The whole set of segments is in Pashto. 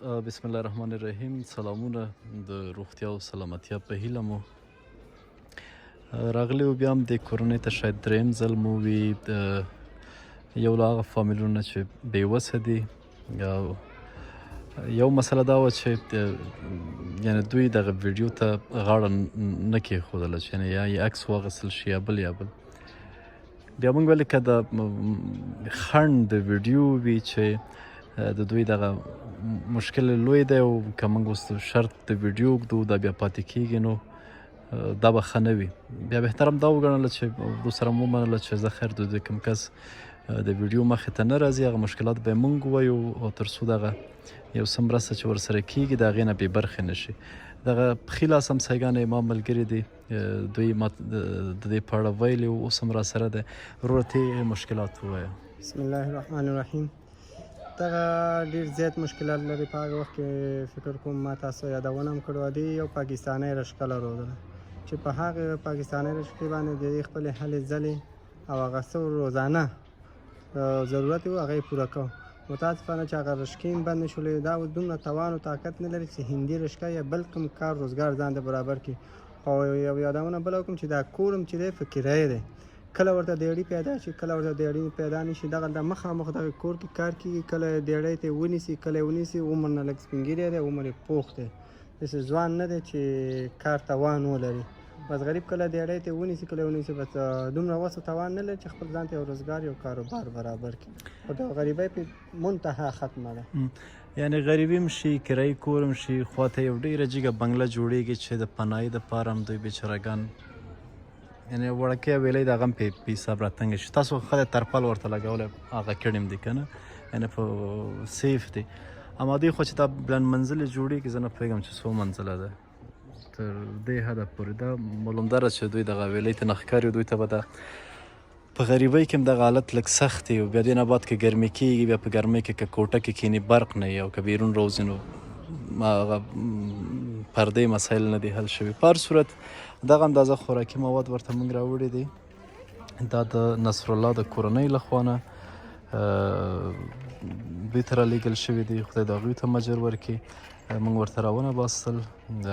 بسم الله الرحمن الرحیم. سلامونه د روغتیا او سلامتیا په هیله مو راغلی و. بیا هم د کورنۍ ته شاید دریم ځل مو وي د یو له هغه فامیلونه چې بېوسه دي. یو مسله دا وه چې یعنې دوی دغه ویډیو ته غاړه نه کېښودله چې یعنې یا یې عکس واخیستل شي یا بل بیا موږ ویلې که د خنډ د ویډیو وي چې د دوی دغه مشکل لوی دی او که موږ اوس شرط د ویډیو اوږدو دا بیا پاتې کېږي نو دا به ښه نه وي. بیا بهتر هم دا وګڼله چې ورسره مو ومنله چې زه خیر د دوی کوم کس د ویډیو مخې ته نه راځي هغه مشکلات به یې موږ ووایو او تر څو دغه یو څه مرسته چې ورسره کېږي د هغې نه بې برخې نه شي. دغه پښې لاس همسایګانې ما ملګري دي دوی ما د دې په اړه ویلي وو، اوس هم راسره دی. وروره ته یې مشکلات ووایه. بسم الله الرحمن الرحیم. دغه ډېر زیات مشکلات لري. په هغه وخت کې فکر کوم ما تاسو یادونه هم کړې وه. د یو پاکستانی رشقه لرودله چې په هغې پاکستانی رشقې باندې د خپلې هلې ځلې او هغه څه روزانه ضرورت و هغه یې پوره کوو. متاسفانه چې هغه رشقې هم بندې شولې. دا اوس دومره توان او طاقت نه لري چې هندي رشقه یا بل کوم کار روزګار ځان ته برابر کړي. او یو یادونه بله وکړم چې دا کور هم چې دی په کرایه دی. کله ورته دیړی پیدا شي کله ورته دیړی پیدا نه شي. دغه مخامخ دغه کور کې کار کېږي. کله دیړی ته ونیسي کله یې ونیسي. عمر نه لږ سپین ږیری دی، عمر یې پوخ دی، داسې ځوان نه دی چې کار توان ولري. بس غریب کله دیړی ته ونیسي کله یې ونیسي. بس دومره وس او توان نه لري چې خپل ځان ته یو روزګار یو کاروبار برابر کړي. خو د غریبۍ په منتها ختمه ده. یعنې غریبي هم شي، کرایي کور هم شي، خواته یو ډېره جګه بنګله جوړېږي چې د پناهي دپاره هم دوی بېچارهګان یعنې وړکۍ ویلۍ د هغه هم په حساب راتنګه شي. تاسو ښه دی ترپل ورته لګولی هغه کړي هم دي که نه، یعنې په سیف دی. اما دوی خو چې دا بلند منزلې جوړېږي زه نه پوهېږم چې څو منزله ده تر دې حده پورې. دا معلوم داره چې دوی دغه ویلۍ ته نه ښکاري. دوی ته به دا په غریبۍ کې هم دغه حالت لږ سخت وي. بیا دې نه بعد که ګرمي کېږي بیا په ګرمۍ کې که کوټه کې کښېني برق نه وي او که بیرون راوځي نو هغه پردې مسایل نه دي حل شوي. په هر صورت دغه اندازه خوراکي مواد ورته موږ راوړي دي. دا د نصرالله د کورنۍ له خوا نه دوی ته رالیږل شوي دي. خدای د هغوی ته مجر ورکړي. موږ ورته راونه باستل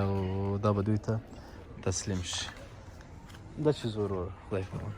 او دا به دوی ته تسلیم شي. دا چې زه وروره خدای پامان.